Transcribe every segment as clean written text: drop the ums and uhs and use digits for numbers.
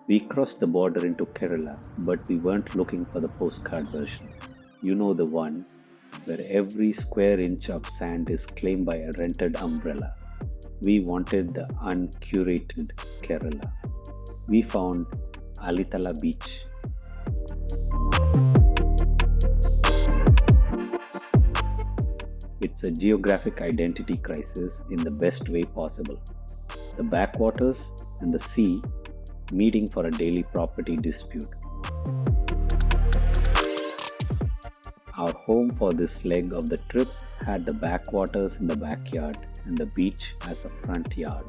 We crossed the border into Kerala, but we weren't looking for the postcard version. You know the one where every square inch of sand is claimed by a rented umbrella. We wanted the uncurated Kerala. We found Alithala beach. It's a geographic identity crisis in the best way possible. The backwaters and the sea meeting for a daily property dispute. Our home for this leg of the trip had the backwaters in the backyard and the beach as a front yard.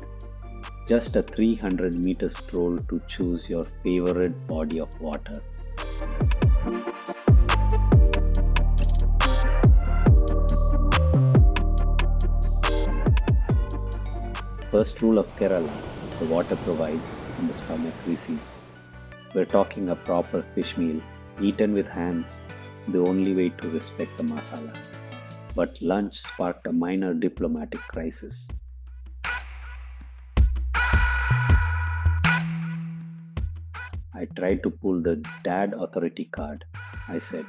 Just a 300-meter stroll to choose your favorite body of water. First rule of Kerala: the water provides and the stomach receives. We're talking a proper fish meal, eaten with hands, the only way to respect the masala. But lunch sparked a minor diplomatic crisis. I tried to pull the dad authority card. I said,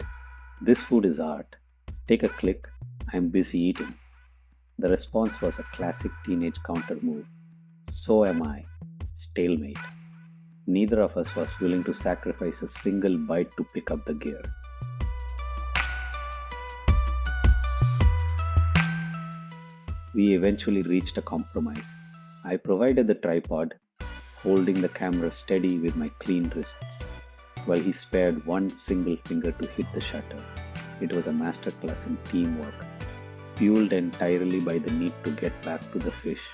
"This food is art. Take a click. I'm busy eating." The response was a classic teenage counter move. "So am I." Stalemate. Neither of us was willing to sacrifice a single bite to pick up the gear. We eventually reached a compromise. I provided the tripod, holding the camera steady with my clean wrists, while he spared one single finger to hit the shutter. It was a masterclass in teamwork, fueled entirely by the need to get back to the fish.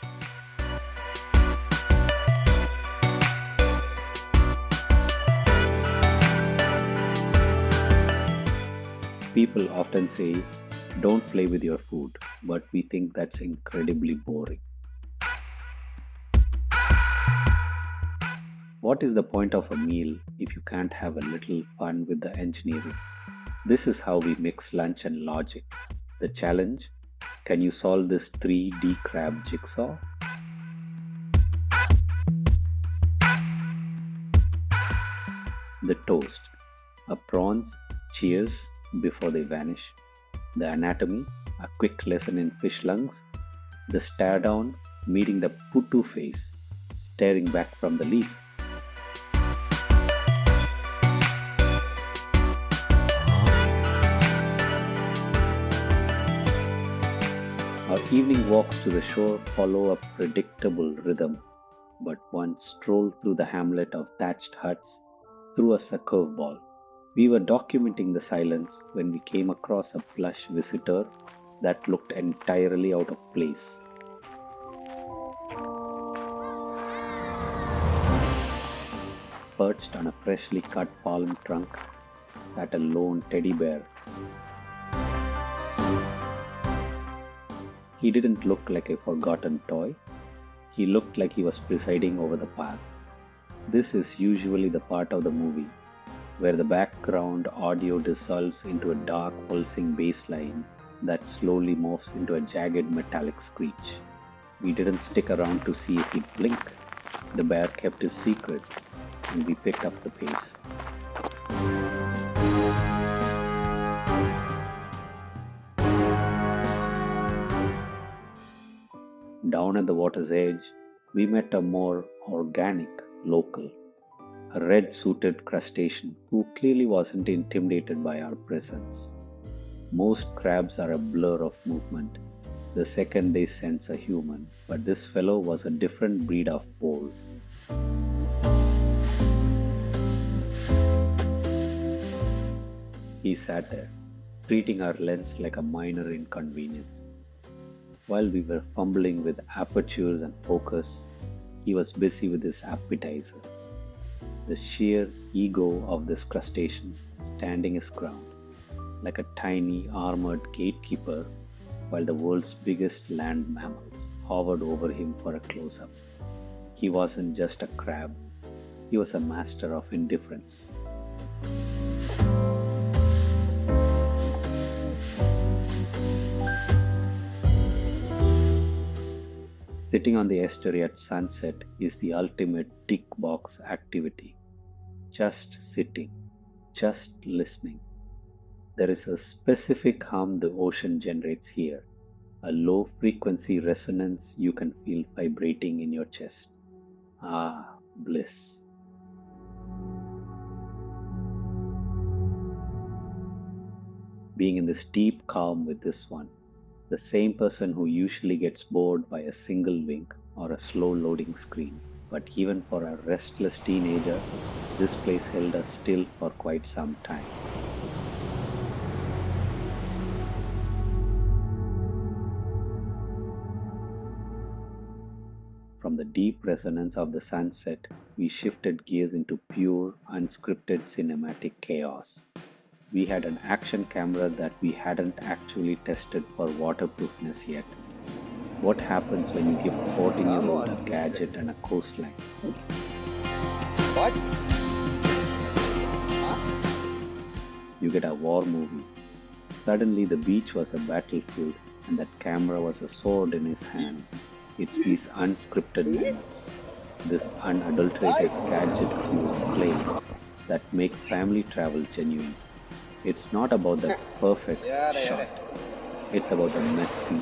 People often say, "Don't play with your food," but we think that's incredibly boring. What is the point of a meal if you can't have a little fun with the engineering? This is how we mix lunch and logic. The challenge: can you solve this 3D crab jigsaw? The toast. A prawns, cheers before they vanish. The anatomy, a quick lesson in fish lungs. The stare down, meeting the putu face, staring back from the leaf. Our evening walks to the shore follow a predictable rhythm, but one stroll through the hamlet of thatched huts threw us a curveball. We were documenting the silence when we came across a plush visitor that looked entirely out of place. Perched on a freshly cut palm trunk sat a lone teddy bear. He didn't look like a forgotten toy. He looked like he was presiding over the path. This is usually the part of the movie where the background audio dissolves into a dark pulsing bass line that slowly morphs into a jagged metallic screech. We didn't stick around to see if he'd blink. The bear kept his secrets, and we picked up the pace. Down at the water's edge, we met a more organic local, a red-suited crustacean who clearly wasn't intimidated by our presence. Most crabs are a blur of movement the second they sense a human, but this fellow was a different breed of bold. He sat there, treating our lens like a minor inconvenience. While we were fumbling with apertures and focus, he was busy with his appetizer. The sheer ego of this crustacean standing his ground, like a tiny armored gatekeeper, while the world's biggest land mammals hovered over him for a close-up. He wasn't just a crab, he was a master of indifference. Sitting on the estuary at sunset is the ultimate tick box activity. just sitting, just listening. There is a specific hum the ocean generates here, a low frequency resonance you can feel vibrating in your chest. Ah, bliss. Being in this deep calm with this one, the same person who usually gets bored by a single wink or a slow loading screen. But even for a restless teenager, this place held us still for quite some time. From the deep resonance of the sunset, we shifted gears into pure, unscripted cinematic chaos. We had an action camera that we hadn't actually tested for waterproofness yet. What happens when you give a 14-year-old a gadget and a coastline? What? You get a war movie. Suddenly the beach was a battlefield and that camera was a sword in his hand. It's these unscripted moments, this unadulterated gadget-fueled play that make family travel genuine. It's not about the perfect shot. It's about the messy,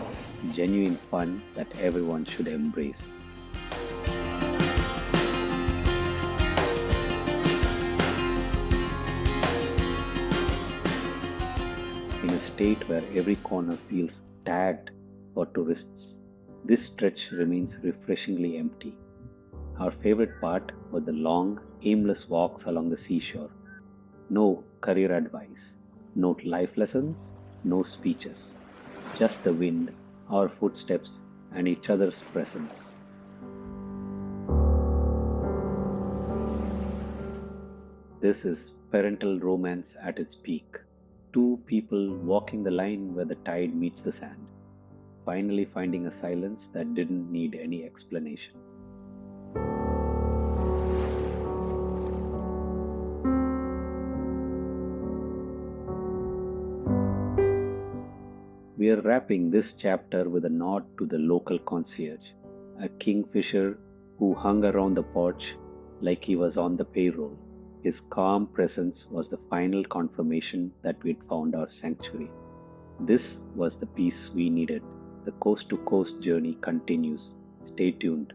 genuine fun that everyone should embrace. In a state where every corner feels tagged for tourists, this stretch remains refreshingly empty. Our favorite part were the long, aimless walks along the seashore. No career advice, no life lessons, no speeches. Just the wind, our footsteps, and each other's presence. This is parental romance at its peak. Two people walking the line where the tide meets the sand, finally finding a silence that didn't need any explanation. We are wrapping this chapter with a nod to the local concierge, a Kingfisher who hung around the porch like he was on the payroll. His calm presence was the final confirmation that we'd found our sanctuary. This was the peace we needed. The coast to coast journey continues. Stay tuned.